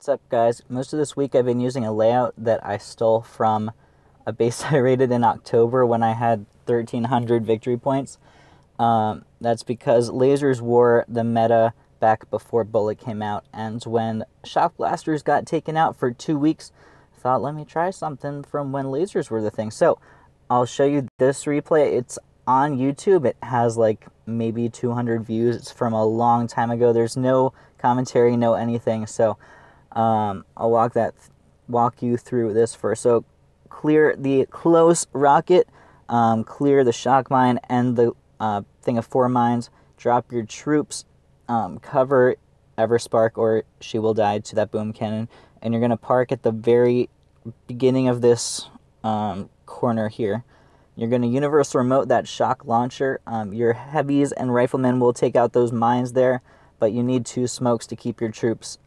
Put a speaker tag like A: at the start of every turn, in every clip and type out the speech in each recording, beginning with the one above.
A: What's up, guys? Most of this week I've been using a layout that I stole from a base I rated in October when I had 1,300 victory points. That's because lasers were the meta back before Bullet came out, and when shock blasters got taken out for 2 weeks, I thought, let me try something from when lasers were the thing. So I'll show you this replay. It's on YouTube. It has like maybe 200 views. It's from a long time ago. There's no commentary, no anything. So I'll walk you through this first. So clear the close rocket, clear the shock mine and the thing of 4 mines, drop your troops, cover Everspark or she will die to that boom cannon, and you're going to park at the very beginning of this corner here. You're going to universal remote that shock launcher. Your heavies and riflemen will take out those mines there, but you need 2 smokes to keep your troops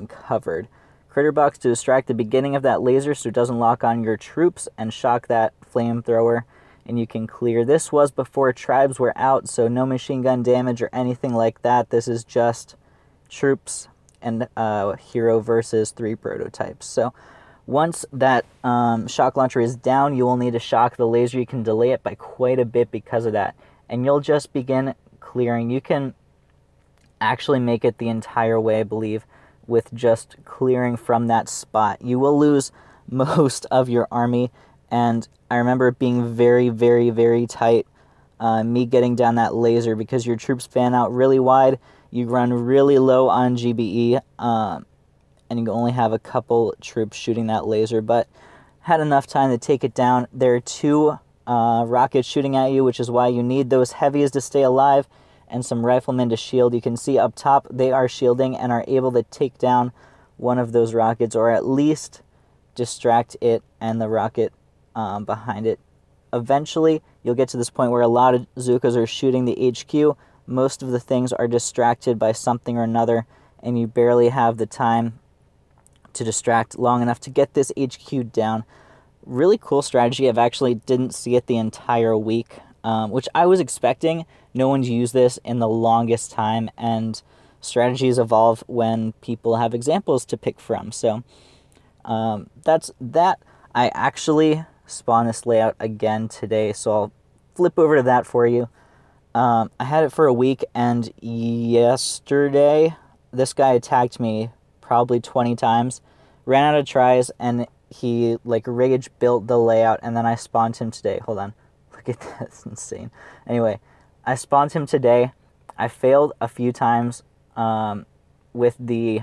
A: covered. Critter box to distract the beginning of that laser so it doesn't lock on your troops, and shock that flamethrower, and you can clear. This was before tribes were out, so no machine gun damage or anything like that. This is just troops and hero versus 3 prototypes. So once that shock launcher is down, you will need to shock the laser. You can delay it by quite a bit because of that, and you'll just begin clearing. You can actually make it the entire way, I believe, with just clearing from that spot. You will lose most of your army, and I remember it being very, very, very tight, me getting down that laser, because your troops fan out really wide, you run really low on GBE, and you only have a couple troops shooting that laser, but had enough time to take it down. There are 2 rockets shooting at you, which is why you need those heavies to stay alive, and some riflemen to shield. You can see up top they are shielding and are able to take down one of those rockets, or at least distract it and the rocket behind it. Eventually you'll get to this point where a lot of Zookas are shooting the HQ. Most of the things are distracted by something or another, and you barely have the time to distract long enough to get this HQ down. Really cool strategy. I've actually didn't see it the entire week, which I was expecting. No one's used this in the longest time, and strategies evolve when people have examples to pick from. So that's that. I actually spawned this layout again today, so I'll flip over to that for you. I had it for a week, and yesterday this guy attacked me probably 20 times, ran out of tries, and he like rage built the layout, and then I spawned him today. Hold on. Look at that. It's insane. Anyway, I spawned him today. I failed a few times with the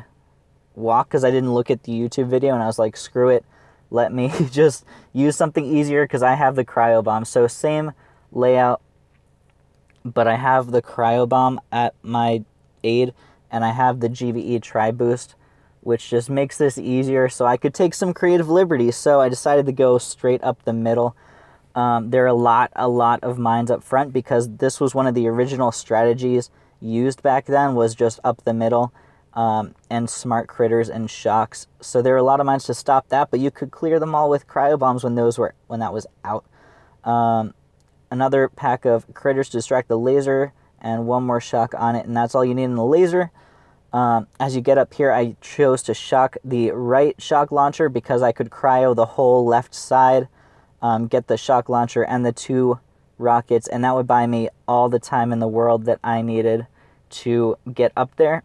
A: walk because I didn't look at the YouTube video, and I was like, screw it. Let me just use something easier because I have the cryo bomb. So same layout, but I have the cryo bomb at my aid, and I have the GVE tri boost, which just makes this easier so I could take some creative liberties. So I decided to go straight up the middle. There are a lot of mines up front because this was one of the original strategies used back then, was just up the middle, and smart critters and shocks. So there are a lot of mines to stop that, but you could clear them all with cryo bombs when that was out. Another pack of critters to distract the laser, and 1 more shock on it, and that's all you need in the laser. As you get up here, I chose to shock the right shock launcher because I could cryo the whole left side. Get the shock launcher and the 2 rockets, and that would buy me all the time in the world that I needed to get up there.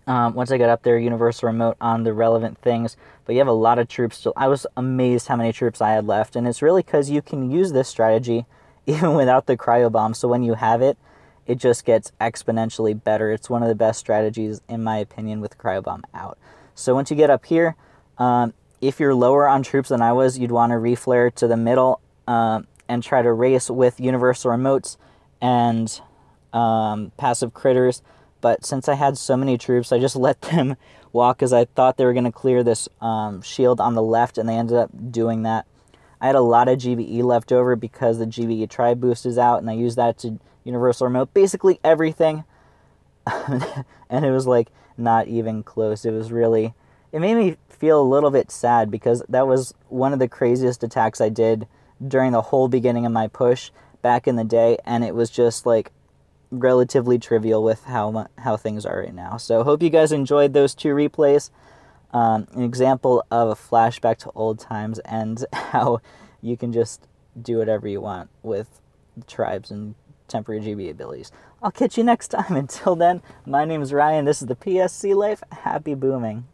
A: Once I got up there, universal remote on the relevant things, but you have a lot of troops still. I was amazed how many troops I had left, and it's really because you can use this strategy even without the cryo bomb, so when you have it, it just gets exponentially better. It's one of the best strategies, in my opinion, with cryo bomb out. So once you get up here, if you're lower on troops than I was, you'd want to reflare to the middle and try to race with universal remotes and passive critters. But since I had so many troops, I just let them walk because I thought they were going to clear this shield on the left, and they ended up doing that. I had a lot of GVE left over because the GVE tri boost is out, and I used that to universal remote basically everything. And it was like not even close. It was really... It made me feel a little bit sad because that was one of the craziest attacks I did during the whole beginning of my push back in the day, and it was just like relatively trivial with how things are right now. So hope you guys enjoyed those 2 replays. an example of a flashback to old times and how you can just do whatever you want with tribes and temporary GB abilities. I'll catch you next time. Until then, my name is Ryan. This is the PSC Life. Happy booming.